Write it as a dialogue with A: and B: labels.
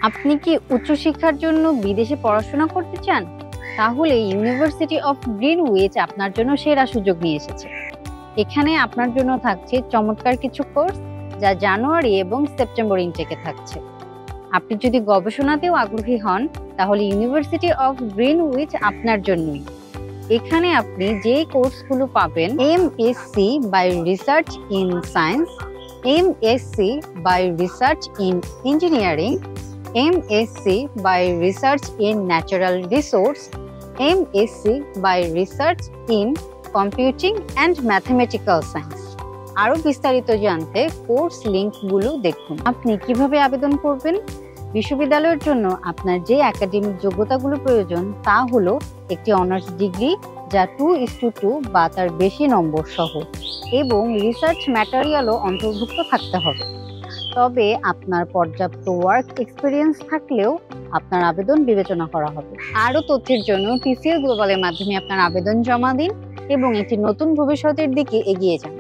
A: আপনি কি উচ্চশিক্ষার জন্য বিদেশে পড়াশোনা করতে চান? তাহলে ইউনিভার্সিটি অফ গ্রিনউইচ আপনার জন্য সেরা সুযোগ নিয়ে এসেছে। এখানে আপনার জন্য থাকছে চমৎকার কিছু কোর্স, যা জানুয়ারি এবং সেপ্টেম্বর ইনটেকে থাকছে। আপনি যদি গবেষণাতেও আগ্রহী হন, তাহলে ইউনিভার্সিটি অফ গ্রিনউইচ আপনার জন্যই। এখানে আপনি যে কোর্সগুলো পাবেন: MSc by research in science, MSc by research in engineering, MSc by Research in Natural Resource, MSc by Research in Computing and Mathematical Science। আরো বিস্তারিত জানতে কোর্স লিংকগুলো দেখুন। আপনি কিভাবে আবেদন করবেন? বিশ্ববিদ্যালয়ের জন্য আপনার যে একাডেমিক যোগ্যতাগুলো প্রয়োজন তা হলো একটি অনার্স ডিগ্রি, যা 2:2 বা তার বেশি নম্বর সহ, এবং রিসার্চ ম্যাটেরিয়ালও অন্তর্ভুক্ত থাকতে হবে। তবে আপনার পর্যাপ্ত ওয়ার্ক এক্সপিরিয়েন্স থাকলেও আপনার আবেদন বিবেচনা করা হবে। আরও তথ্যের জন্য TCL গ্লোবালের মাধ্যমে আপনার আবেদন জমা দিন এবং একটি নতুন ভবিষ্যতের দিকে এগিয়ে যান।